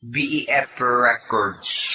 BEF Records.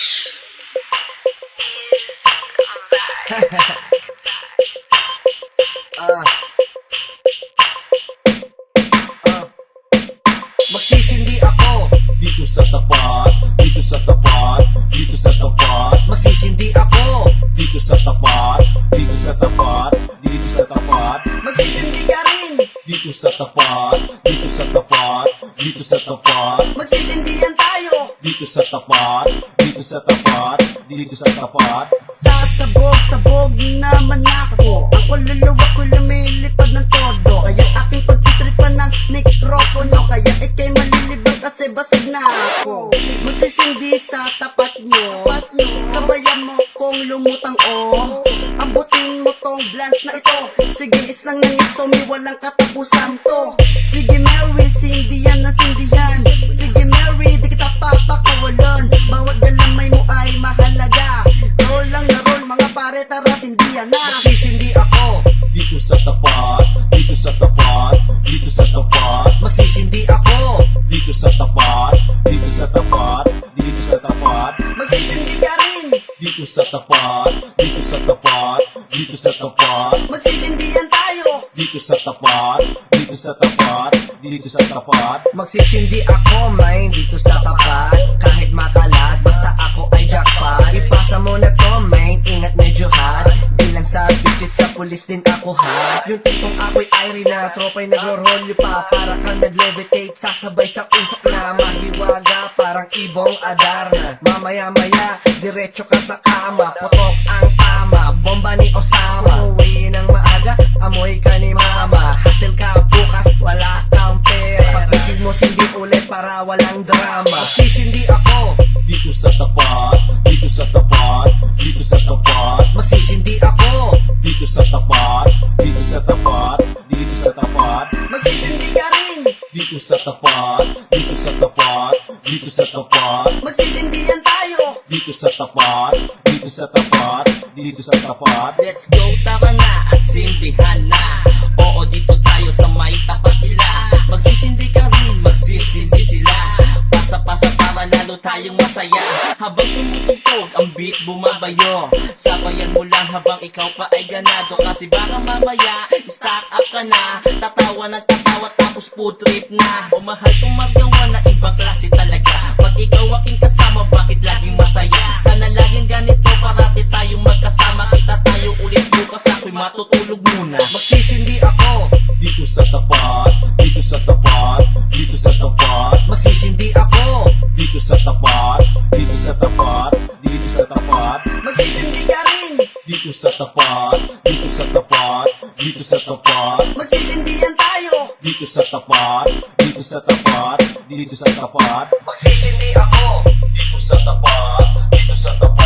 Magsisindi ako dito sa tapat, dito sa tapat, dito sa tapat. Magsisindi ako dito sa tapat, dito sa tapat, dito sa tapat. Magsisindi ka rin dito sa tapat, dito sa tapat, dito sa tapat. Magsisindihan tayo dito sa tapat, dito sa tapat, dito sa tapat. Sasabog naman ako. Ang kaluluwa ko lumilipad ng todo. Kaya aking pagtitripan ng mikropono. Kaya ikay malilibang kasi basig na ako. Magsisindi sa tapat nyo. Sabayan mo kung lumutang Ambutin mo tong blance na ito. Sige, it's lang nang itsomi, walang katapusan to. Sige Mary, sindihan na sindihan. Sige Mary, di kita papakawalan. Bawat galamay mo ay mahalaga. Roll lang na roll, mga pare, tara sindihan na. Magsisindi ako dito sa tapat, dito sa tapat, dito sa tapat. Magsisindi ako dito sa tapat, dito sa tapat, dito sa tapat. Magsisindi ka rin dito sa tapat, dito sa tapat, dito sa tapat. Magsisindihan tayo dito sa tapat, dito sa tapat, dito sa tapat. Magsisindi ako, main, dito sa tapat. Kahit makalat, basta ako ay jackpot. Ipasa mo na to, main, ingat medyo hot. Di lang sa bitches, sa pulis din ako hot. Yung tipong ako'y Irie na tropa'y nagro-rolyo pa. Para kang nag-levitate, sasabay sa usok na. Mahiwaga, parang ibong Adarna. Mamaya-maya, diretso ka sa kama. Putok ang tama, bomba ni Osama. Uwi ng maaga, amoy ka ni mama. Hassle ka bukas, wala kang pera. Pag-isig mo sindi ulit para walang drama. Magsisindi ako dito sa tapat, dito sa tapat, dito sa tapat. Magsisindi ako dito sa tapat, dito sa tapat, dito sa tapat. Magsisindi ka rin dito sa tapat, dito sa tapat, dito sa tapat. Magsisindihan tayo dito sa tapat, dito sa tapat, dito sa tapat. Let's go, tara na at sindihan na. Oo, dito tayo sa may tapat nila. Magsisindi ka rin, magsisindi sila. Pasa-pasa para lalo tayong masaya. Habang tumutugtog ang beat bumabayo, sabayan mo lang habang ikaw pa ay ganado. Kasi baka mamaya, stack up ka na. Tatawa ng tatawa tapos food trip na. O mahal kong magawa na ibang klase talaga. Pag ikaw aking kasama, bakit laging masaya? Sana laging ganito, parati tayong magkasama. Kita tayo ulit bukas, ako'y matutulog muna. Magsisindi ako dito sa tapat, dito sa tapat, dito sa tapat. Magsisindi ako dito sa tapat, dito sa tapat, dito sa tapat. Magsisindi ka rin dito sa tapat, dito sa tapat, dito sa tapat. Magsisindihan tayo dito sa tapat, dito sa tapat, dito sa tapat. Magsisindi ako dito sa tapat, dito sa tapat.